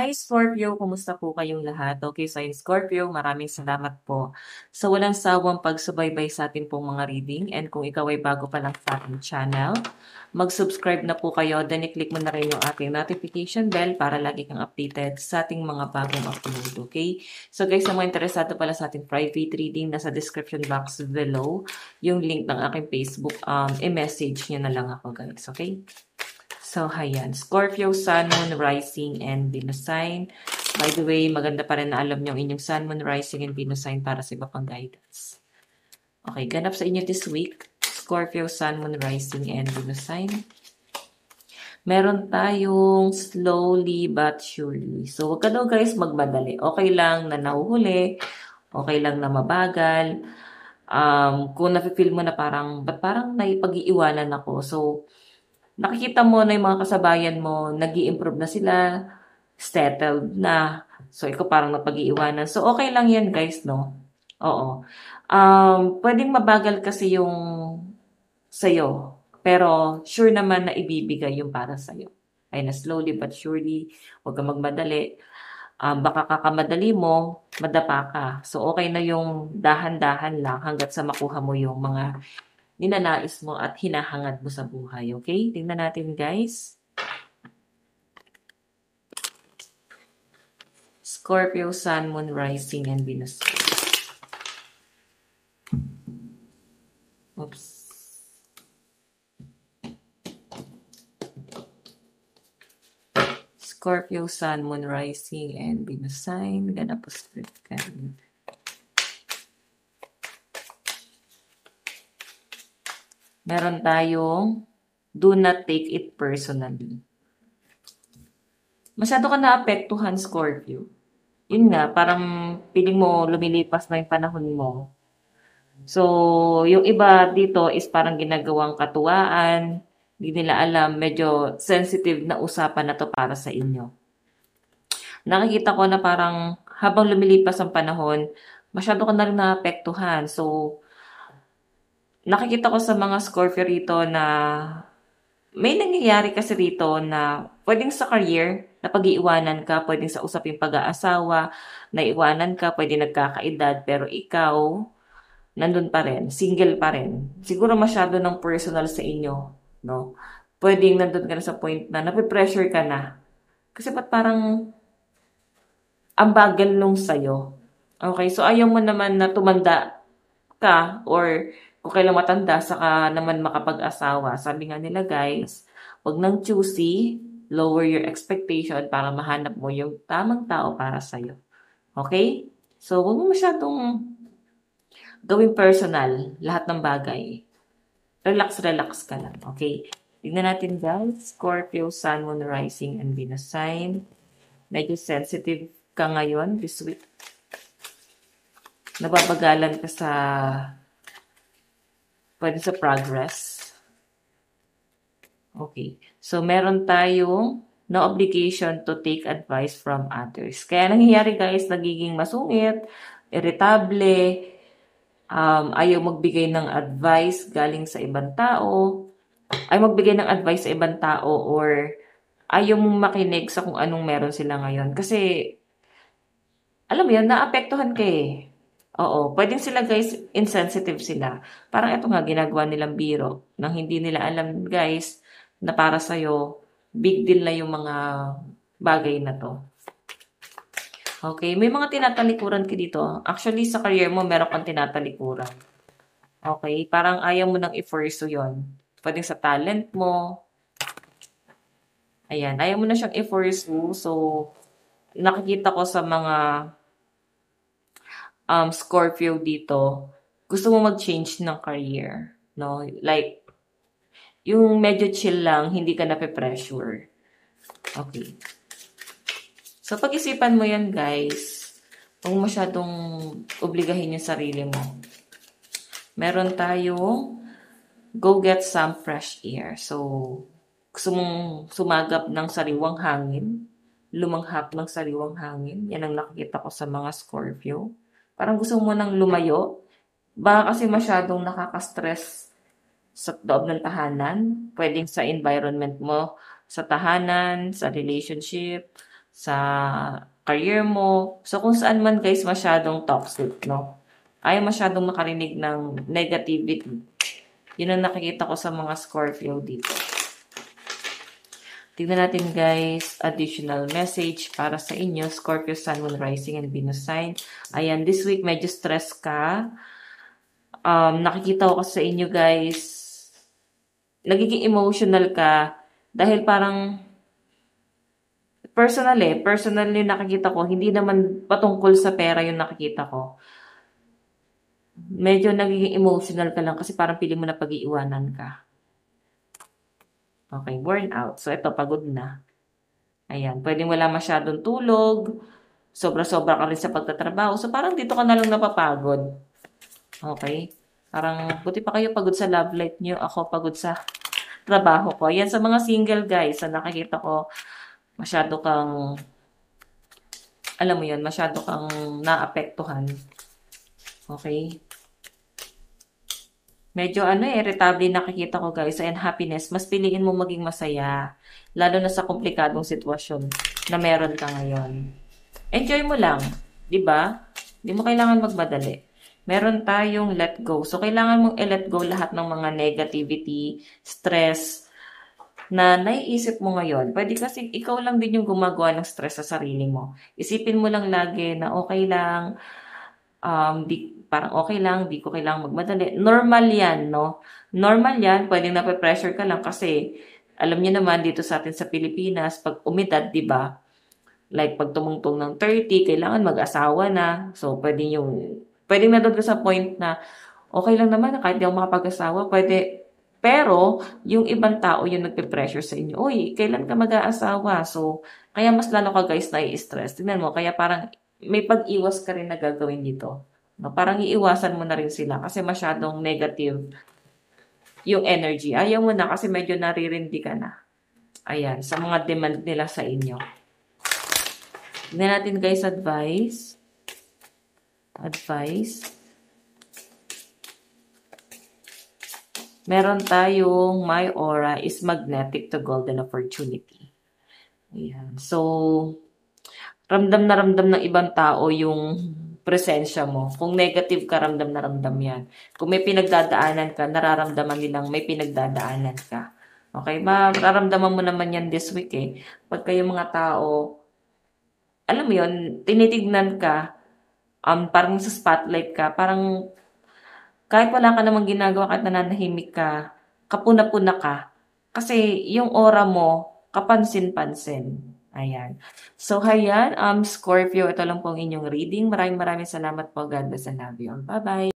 Hi Scorpio, kumusta po kayong lahat? Okay, so in Scorpio, maraming salamat po sa walang sawang pagsubaybay sa ating pong mga reading. And kung ikaw ay bago pa lang sa ating channel, mag-subscribe na po kayo, then i-click mo na rin yung ating notification bell para lagi kang updated sa ating mga bagong upload, okay? So guys, sa mga interesado pala sa ating private reading, nasa description box below, yung link ng aking Facebook, i-message nyo na lang ako guys, okay? So, ayan. Scorpio, Sun, Moon, Rising, and Venus sign. By the way, maganda pa rin na alam nyo inyong Sun, Moon, Rising, and Venus sign para sa iba pang guidance. Okay, ganap sa inyo this week. Scorpio, Sun, Moon, Rising, and Venus sign. Meron tayong slowly but surely. So, wag ka daw guys magmadali. Okay lang na nahuhuli. Okay lang na mabagal. Kung nafe-feel mo na parang, ba't parang naipag-iiwanan ako. So, nakikita mo na yung mga kasabayan mo, nag-i-improve na sila, settled na. So, ikaw parang napag-iiwanan. So, okay lang yan, guys, no? Oo. Pwedeng mabagal kasi yung sa'yo. Pero, sure naman na ibibigay yung para sa'yo. Ay na slowly but surely, huwag kang magmadali. Baka kakamadali mo, madapa ka. So, okay na yung dahan-dahan lang hanggat sa makuha mo yung mga ninanais mo at hinahangad mo sa buhay. Okay? Tingnan natin, guys. Scorpio, Sun, Moon, Rising, and Venus. Oops. Scorpio, Sun, Moon, Rising, and Venus sign. Gana po script ka. Meron tayong do not take it personally. Masyado ka naapektuhan, Scorpio. Yun nga, parang piling mo lumilipas na yung panahon mo. So, yung iba dito is parang ginagawang katuwaan, hindi nila alam, medyo sensitive na usapan na to para sa inyo. Nakikita ko na parang habang lumilipas ang panahon, masyado ka na rin naapektuhan. So, nakikita ko sa mga Scorpio rito na may nangyayari kasi rito na pwedeng sa career, na pag-iiwanan ka, pwedeng sa usaping pag-aasawa, naiwanan ka, pwedeng nagkakaedad, pero ikaw, nandun pa rin, single pa rin. Siguro masyado ng personal sa inyo, no? Pwedeng nandun ka na sa point na nape-pressure ka na. Kasi ba't parang ang bagal nung sa'yo? Okay, so ayaw mo naman na tumanda ka or kung kailan matanda saka naman makapag-asawa. Sabi nga nila guys, wag nang choosy, lower your expectation para mahanap mo yung tamang tao para sa'yo. Okay? So, wag mo masyadong gawing personal lahat ng bagay. Relax, relax ka lang. Okay? Tignan natin guys. Scorpio, Sun, Moon, Rising, and Venus sign. Medyo sensitive ka ngayon this week. Nababagalan ka sa pwede sa progress. Okay. So, meron tayong no obligation to take advice from others. Kaya nangyayari guys, nagiging masungit, irritable, ayaw magbigay ng advice galing sa ibang tao, ay magbigay ng advice sa ibang tao or ayaw mong makinig sa kung anong meron sila ngayon. Kasi, alam mo yun, naapektuhan ka eh. Oo, pwedeng sila guys, insensitive sila. Parang ito nga, ginagawa nilang biro. Nang hindi nila alam guys, na para sa'yo, big deal na yung mga bagay na to. Okay, may mga tinatalikuran ka dito. Actually, sa career mo, meron kang tinatalikuran. Okay, parang ayaw mo nang i-force yun. Pwedeng sa talent mo. Ayan, ayaw mo na siyang i-force mo. So, nakikita ko sa mga Scorpio dito, gusto mo mag-change ng career. No? Like, yung medyo chill lang, hindi ka nape-pressure. Okay. So, pag-isipan mo yan, guys. Huwag masyadong obligahin yung sarili mo. Meron tayong go get some fresh air. So, gusto mong sumagap ng sariwang hangin, lumanghap ng sariwang hangin. Yan ang nakikita ko sa mga Scorpio. Parang gusto mo nang lumayo. Baka kasi masyadong nakaka-stress sa loob ng tahanan. Pwedeng sa environment mo, sa tahanan, sa relationship, sa career mo. So, kung saan man guys masyadong toxic, no? Ayaw masyadong makarinig ng negativity. Yun ang nakikita ko sa mga Scorpio dito. Tignan natin guys, additional message para sa inyo, Scorpio, Sun, Moon, Rising, and Venus sign. Ayan, this week medyo stress ka. Nakikita ko sa inyo guys, nagiging emotional ka dahil parang personal yung nakikita ko, hindi naman patungkol sa pera yung nakikita ko. Medyo nagiging emotional ka lang kasi parang pili mo na pag-iiwanan ka. Okay, burn out. So, ito, pagod na. Ayan, pwedeng wala masyadong tulog, sobra-sobra ka rin sa pagtatrabaho. So, parang dito ka na lang napapagod. Okay? Parang, buti pa kayo pagod sa love life nyo. Ako pagod sa trabaho ko. Yan sa mga single guys, na nakikita ko, masyado kang, alam mo yun, masyado kang naapektuhan. Okay? Medyo irritable nakikita ko guys. And happiness, mas piliin mo maging masaya. Lalo na sa komplikadong sitwasyon na meron ka ngayon. Enjoy mo lang. 'Di ba? Hindi mo kailangan magmadali. Meron tayong let go. So, kailangan mong i-let go lahat ng mga negativity, stress, na naiisip mo ngayon. Pwede kasi ikaw lang din yung gumagawa ng stress sa sarili mo. Isipin mo lang lagi na okay lang, parang okay lang, di ko kailangang magmadali. Normal yan, no? Normal yan, pwedeng nape-pressure ka lang kasi alam niyo naman dito sa atin sa Pilipinas, pag umidad, di ba? Like pag tumungtong ng 30, kailangan mag-asawa na. So, pwedeng na doon ka sa point na okay lang naman kahit di ako makapag-asawa, pwede. Pero, yung ibang tao yung nagpe-pressure sa inyo, uy, kailan ka mag-aasawa? So, kaya mas lalo ka guys nai-stress. Tingnan mo, kaya parang may pag-iwas ka rin na gagawin dito. No, parang iiwasan mo na rin sila kasi masyadong negative yung energy. Ayaw mo na kasi medyo naririndi ka na. Ayan, sa mga demand nila sa inyo. Tignan natin guys, advice. Meron tayong my aura is magnetic to golden opportunity. Ayan. So, ramdam na ramdam ng ibang tao yung presensya mo. Kung negative ka, ramdam na ramdam yan. Kung may pinagdadaanan ka, nararamdaman nilang may pinagdadaanan ka. Okay? Mararamdaman mo naman yan this week eh. Pag kayo mga tao, alam mo yun, tinitignan ka, parang sa spotlight ka, parang kahit wala ka namang ginagawa, kahit nananahimik ka, kapuna-puna ka. Kasi yung aura mo, kapansin-pansin. Ayan. So, ayan, Scorpio, ito lang po ang inyong reading. Maraming salamat po. God bless and love you. Bye-bye.